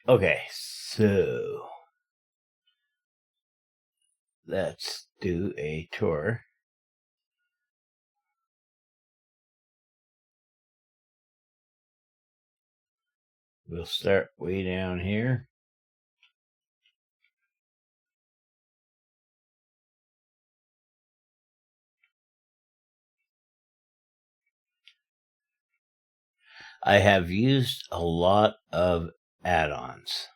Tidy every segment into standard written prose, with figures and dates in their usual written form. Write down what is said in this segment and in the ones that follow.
Okay, so let's do a tour. We'll start way down here. I have used a lot of add-ons.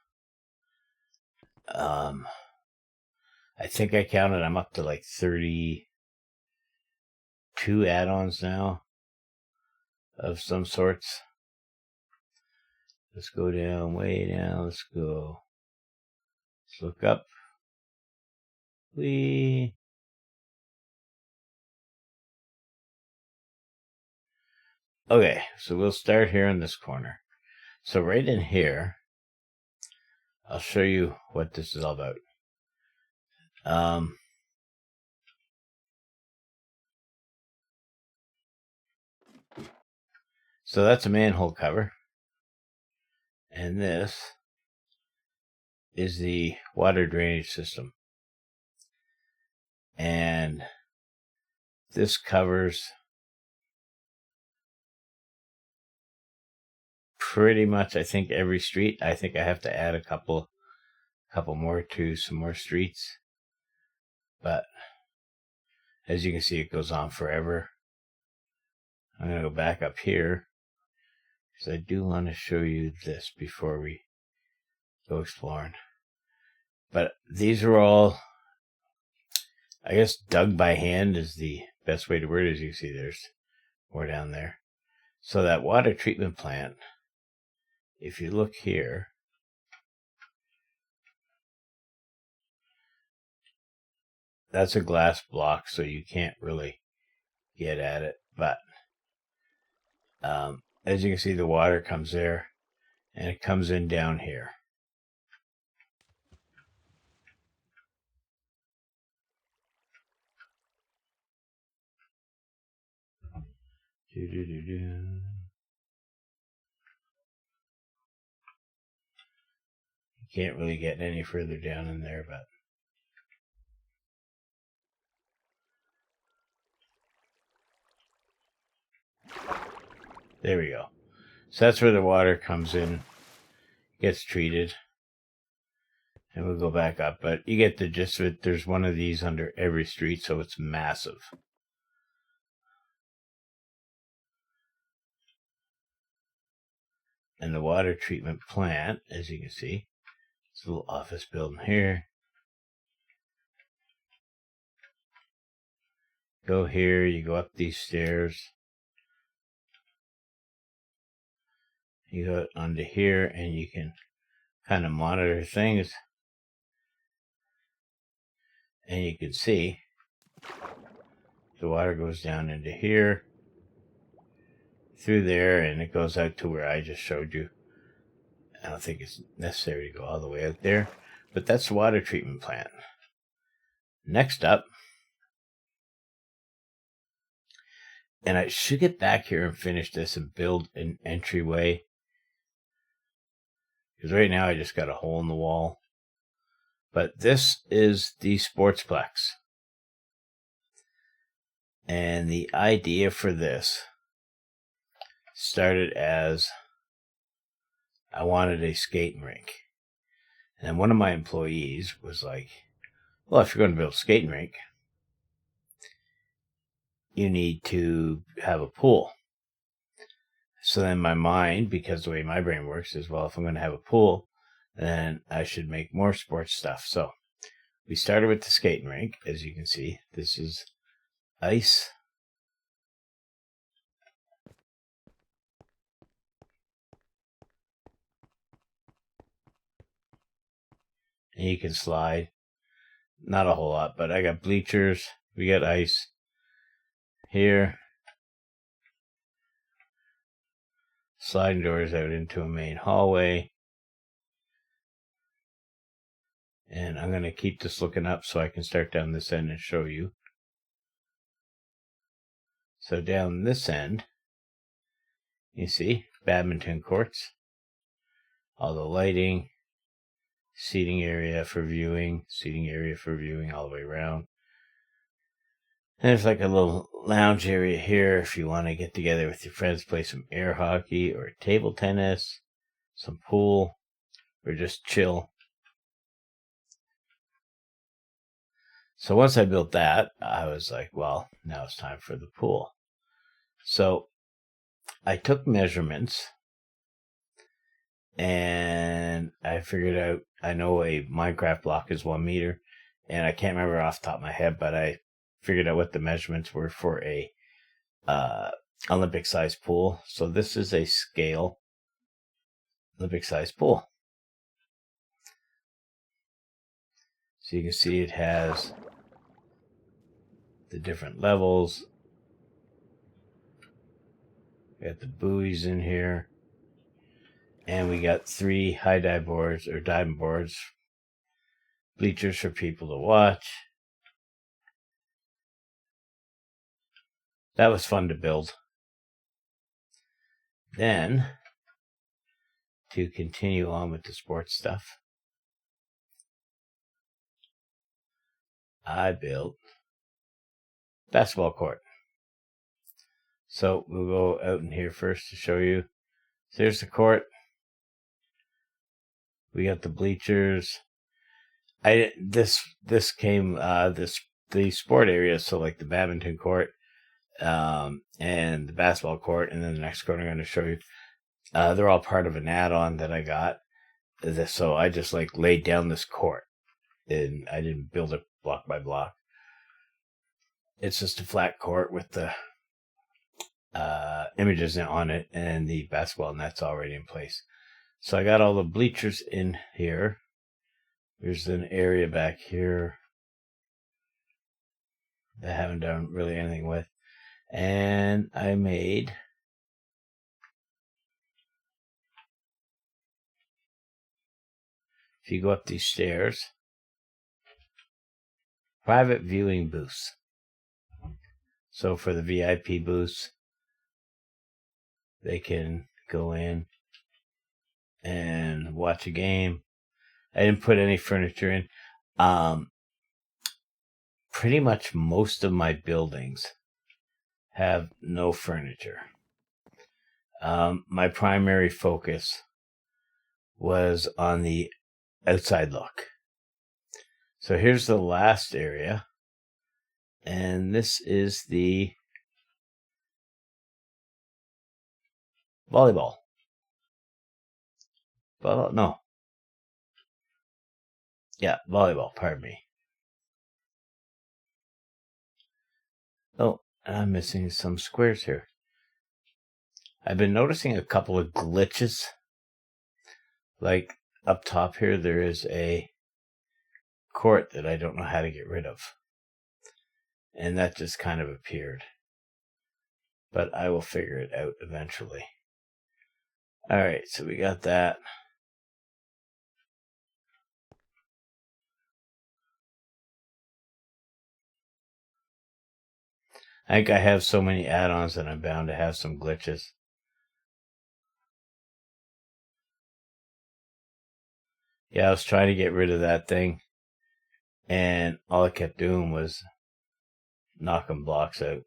I think I counted, I'm up to like 32 add-ons now of some sorts. Let's go down, way down. Let's look up. Okay, so we'll start here in this corner. So right in here, I'll show you what this is all about. So that's a manhole cover. And this is the water drainage system. And this covers pretty much, I think, every street. I think I have to add a couple more to some more streets. But as you can see, it goes on forever. I'm going to go back up here because I do want to show you this before we go exploring. But these are all, I guess, dug by hand is the best way to word it. As you see, there's more down there. So that water treatment plant, if you look here, that's a glass block, so you can't really get at it. But as you can see, the water comes there, and it comes in down here. You can't really get any further down in there, but there we go. So that's where the water comes in, gets treated, and we'll go back up. But you get the gist of it. There's one of these under every street, so it's massive. And the water treatment plant, as you can see, it's a little office building here. Go here, you go up these stairs. You go onto here, and you can kind of monitor things. And you can see the water goes down into here, through there, and it goes out to where I just showed you. I don't think it's necessary to go all the way out there, but that's the water treatment plant. Next up, and I should get back here and finish this and build an entryway, because right now I just got a hole in the wall. But this is the Sportsplex. And the idea for this started as I wanted a skating rink. And one of my employees was like, well, if you're going to build a skating rink, you need to have a pool. So then my mind, because the way my brain works is, well, if I'm going to have a pool, then I should make more sports stuff. So we started with the skating rink. As you can see, this is ice. And you can slide. Not a whole lot, but I got bleachers. We got ice here. Sliding doors out into a main hallway. And I'm going to keep this looking up so I can start down this end and show you. So down this end, you see badminton courts. All the lighting. seating area for viewing all the way around. And there's like a little lounge area here if you want to get together with your friends, play some air hockey or table tennis, some pool, or just chill. So once I built that, I was like, well, now it's time for the pool. So I took measurements and I figured out, I know a Minecraft block is 1 meter, and I can't remember off the top of my head, but I figured out what the measurements were for a Olympic size pool. So this is a scale Olympic size pool. So you can see it has the different levels. We got the buoys in here. And we got 3 high dive boards or diving boards. Bleachers for people to watch. That was fun to build. Then, to continue on with the sports stuff, I built basketball court. So we'll go out in here first to show you. So here's the court. We got the bleachers. This came the sport area, so like the badminton court, and the basketball court, and then the next court I'm going to show you. They're all part of an add-on that I got. So I just like laid down this court, and I didn't build it block by block. It's just a flat court with the images on it and the basketball nets already in place. So I got all the bleachers in here. There's an area back here that I haven't done really anything with. And I made if you go up these stairs, private viewing booths. So for the VIP booths, they can go in and watch a game. I didn't put any furniture in. Pretty much most of my buildings have no furniture. My primary focus was on the outside look. So here's the last area, and this is the volleyball. Volleyball, pardon me. Oh, I'm missing some squares here. I've been noticing a couple of glitches. Like up top here, there is a court that I don't know how to get rid of. And that just kind of appeared. But I will figure it out eventually. Alright, so we got that. I think I have so many add-ons that I'm bound to have some glitches. Yeah, I was trying to get rid of that thing, and all it kept doing was knocking blocks out.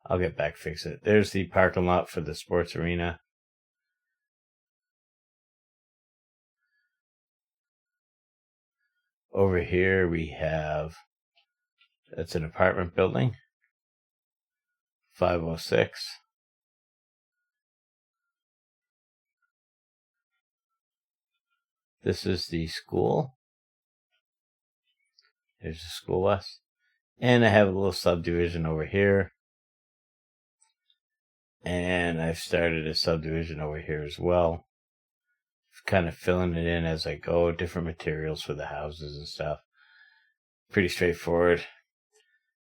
I'll get back, fix it. There's the parking lot for the sports arena. Over here we have, that's an apartment building, 506. This is the school. There's the school bus. And I have a little subdivision over here. And I've started a subdivision over here as well. Kind of filling it in as I go, different materials for the houses and stuff. Pretty straightforward.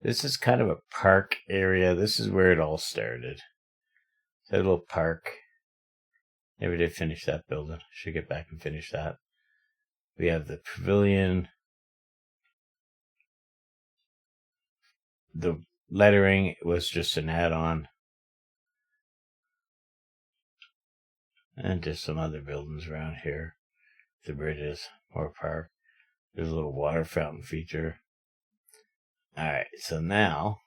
This is kind of a park area. This is where it all started. That little park. Never did finish that building. Should get back and finish that. We have the pavilion. The lettering was just an add-on. And just some other buildings around here. the bridges, more park. There's a little water fountain feature. Alright, so now,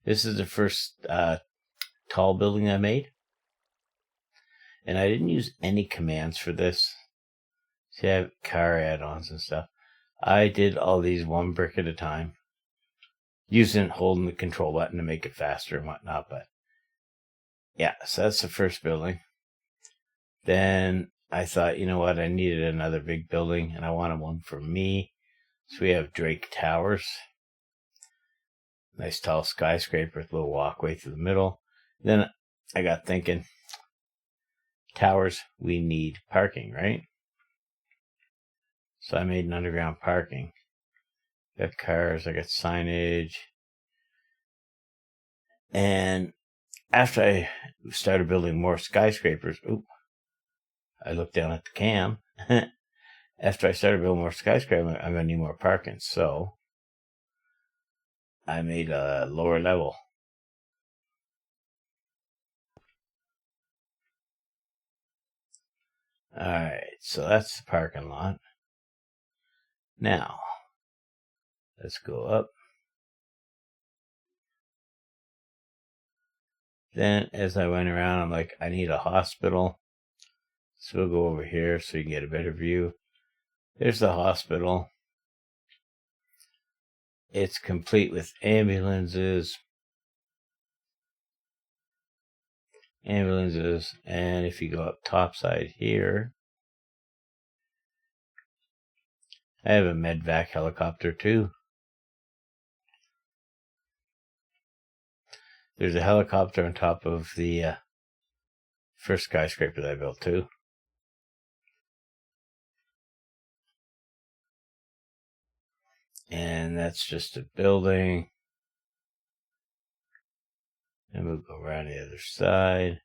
this is the first tall building I made. And I didn't use any commands for this. See, I have car add-ons and stuff. I did all these one brick at a time, using holding the control button to make it faster and whatnot. But yeah, so that's the first building. Then I thought, you know what, I needed another big building, and I wanted one for me. So we have Drake Towers. Nice tall skyscraper with a little walkway through the middle. Then I got thinking, towers, we need parking, right? So I made an underground parking. Got cars, I got signage. And after I started building more skyscrapers, I looked down at the cam. After I started building more skyscrapers, I'm going to need more parking. So I made a lower level. Alright, so that's the parking lot. Now, let's go up. Then, as I went around, I'm like, I need a hospital. So we'll go over here so you can get a better view. There's the hospital. It's complete with ambulances. And if you go up top side here, I have a medvac helicopter too. There's a helicopter on top of the first skyscraper that I built too. And that's just a building. And we'll go around the other side.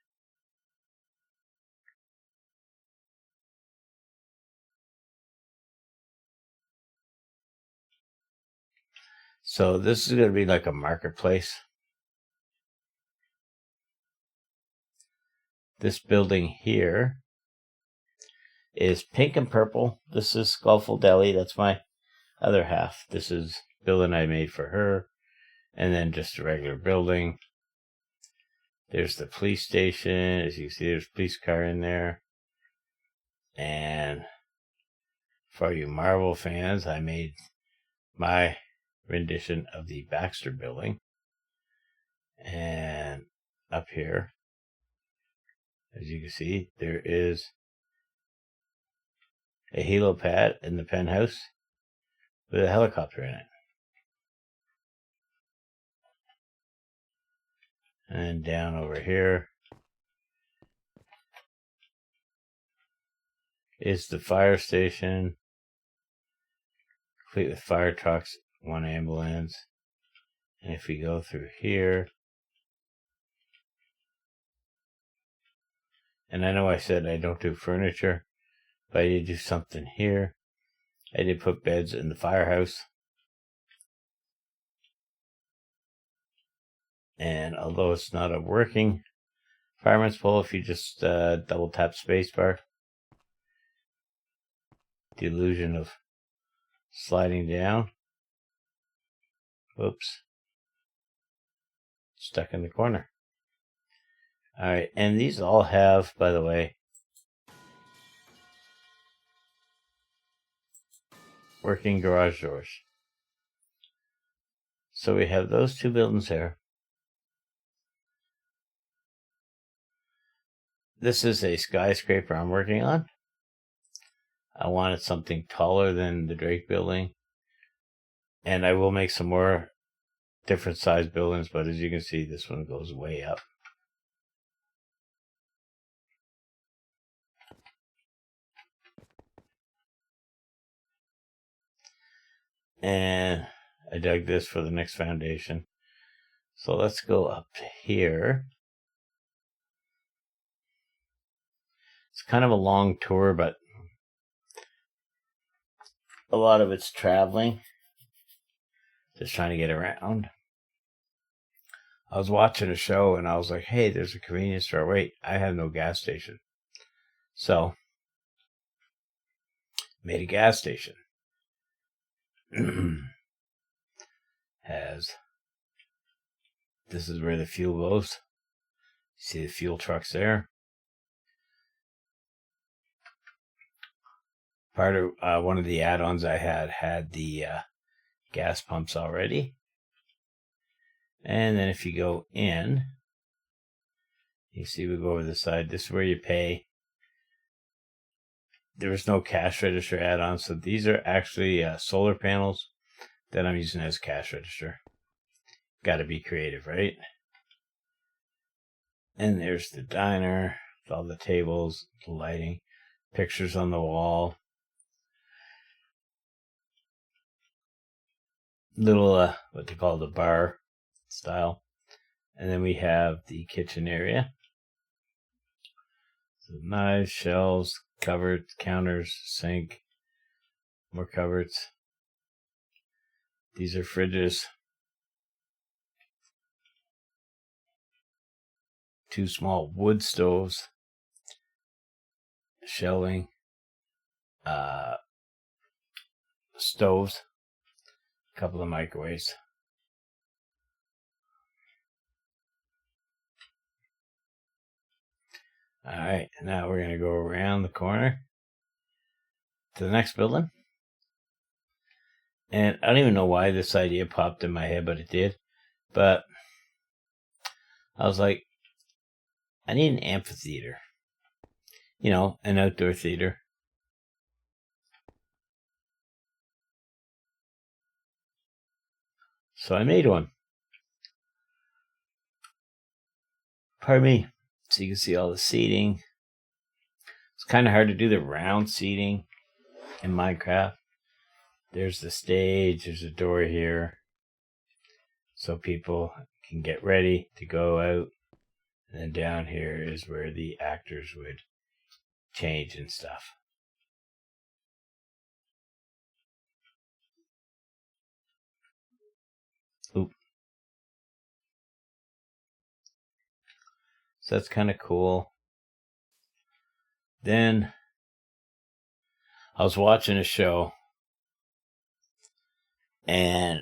So this is going to be like a marketplace. This building here is pink and purple. This is Skullful Deli. That's my other half. This is building I made for her. And then just a regular building. There's the police station. As you can see, there's a police car in there. And for you Marvel fans, I made my rendition of the Baxter building. And up here, as you can see, there is a helipad in the penthouse with a helicopter in it. And down over here is the fire station, complete with fire trucks, one ambulance. And if we go through here, and I know I said I don't do furniture, but I did do something here. I did put beds in the firehouse. And although it's not a working fireman's pole, if you just double tap spacebar, the illusion of sliding down. Whoops. Stuck in the corner. Alright, and these all have, by the way, working garage doors. So we have those two buildings there. This is a skyscraper I'm working on. I wanted something taller than the Drake building. And I will make some more different size buildings, but as you can see, this one goes way up. And I dug this for the next foundation. So let's go up to here. It's kind of a long tour, but a lot of it's traveling. Just trying to get around. I was watching a show and I was like, hey, there's a convenience store. Wait, I have no gas station. So made a gas station. This is where the fuel goes. See the fuel trucks there. Part of one of the add-ons I had the gas pumps already. And then if you go in, you see we go over the side. This is where you pay. There was no cash register add-on, so these are actually solar panels that I'm using as cash register. Got to be creative, right? And there's the diner with all the tables, the lighting, pictures on the wall. Little, what they call the bar style. And then we have the kitchen area. So knives, shelves, cupboards, counters, sink, more cupboards. These are fridges. 2 small wood stoves. Shelving. Stoves. A couple of microwaves. Alright, now we're going to go around the corner to the next building. And I don't even know why this idea popped in my head, but it did. But I was like, I need an amphitheater. You know, an outdoor theater. So I made one. Pardon me. So you can see all the seating. It's kind of hard to do the round seating in Minecraft. There's the stage. There's a door here. So people can get ready to go out. And then down here is where the actors would change and stuff. Oop. So that's kind of cool. Then I was watching a show, and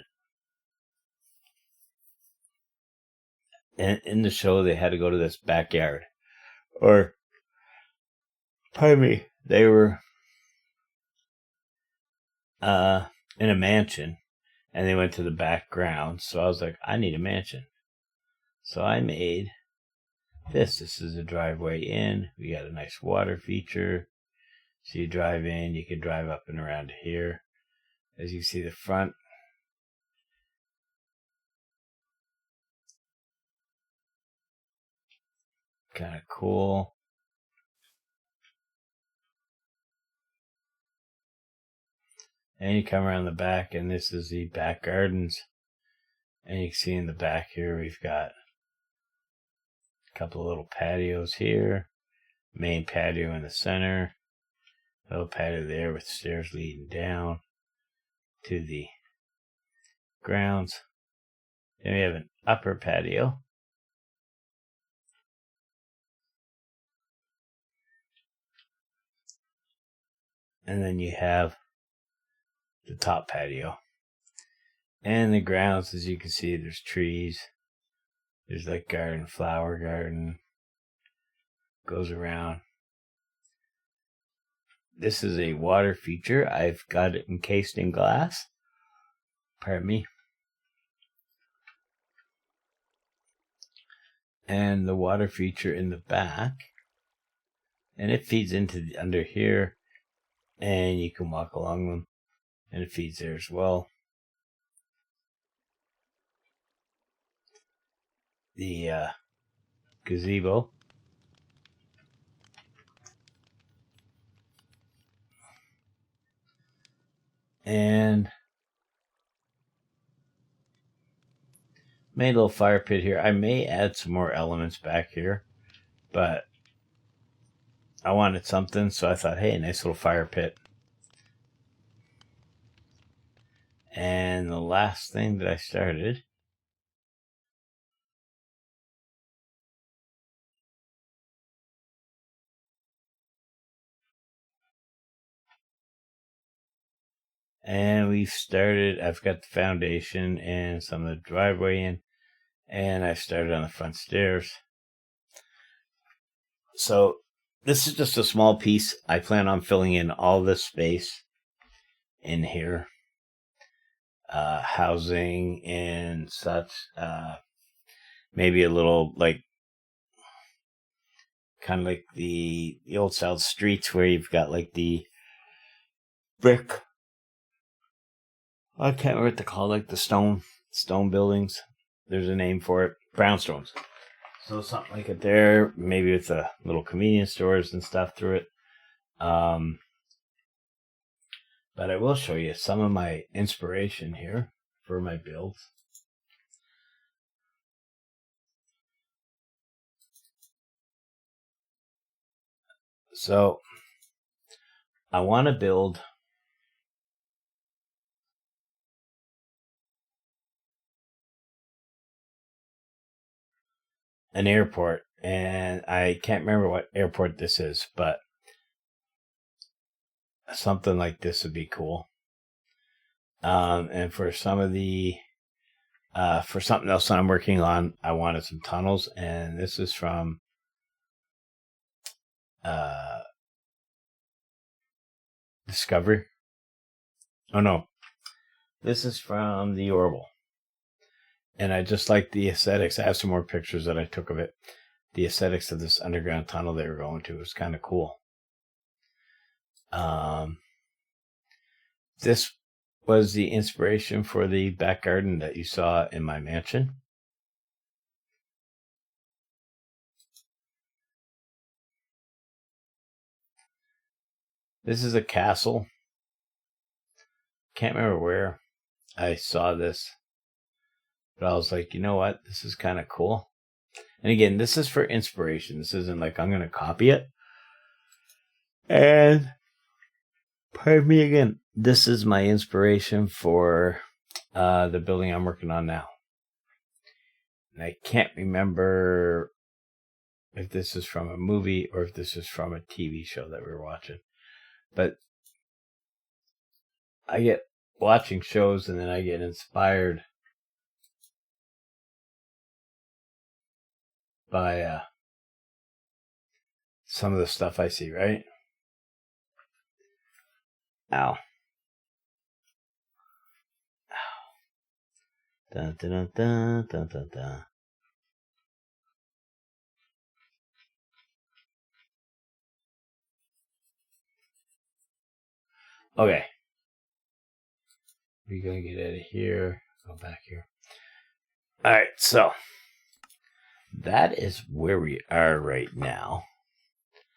in the show they had to go to this backyard. Or, pardon me, they were in a mansion, and they went to the background. So I was like, I need a mansion. So I made this. This is a driveway in. We got a nice water feature. So you drive in, you can drive up and around here. As you see the front. Kind of cool. And you come around the back, and this is the back gardens. And you can see in the back here, we've got a couple of little patios here. Main patio in the center. Little patio there with stairs leading down to the grounds. Then we have an upper patio. And then you have the top patio. And the grounds, as you can see, there's trees. There's like garden, flower garden. Goes around. This is a water feature. I've got it encased in glass. Pardon me. And the water feature in the back. And it feeds into under here. And you can walk along them. And it feeds there as well. The gazebo. And made a little fire pit here. I may add some more elements back here, but I wanted something, so I thought, hey, nice little fire pit. And the last thing that I started And I've got the foundation and some of the driveway in, and I started on the front stairs. So this is just a small piece. I plan on filling in all this space in here, housing and such. Maybe a little kind of like the old South streets where you've got like the brick. I can't remember what to call like the stone buildings. There's a name for it. Brownstones. So something like it there, maybe with the little convenience stores and stuff through it. But I will show you some of my inspiration here for my builds. So I want to build an airport, and I can't remember what airport this is, but something like this would be cool. And for some of the for something else that I'm working on, I wanted some tunnels, and this is from Discovery. Oh no, this is from the Orville. And I just like the aesthetics. I have some more pictures that I took of it. The aesthetics of this underground tunnel they were going to was kind of cool. This was the inspiration for the back garden that you saw in my mansion. This is a castle. Can't remember where I saw this, but I was like, you know what? This is kind of cool. And again, this is for inspiration. This isn't like I'm going to copy it. And pardon me again, this is my inspiration for the building I'm working on now. And I can't remember if this is from a movie or if this is from a TV show that we were watching. But I get watching shows and then I get inspired by some of the stuff I see, right? Ow. Ow. Dun, dun, dun, dun, dun, dun. Okay. We're going to get out of here. Go back here. All right, so that is where we are right now.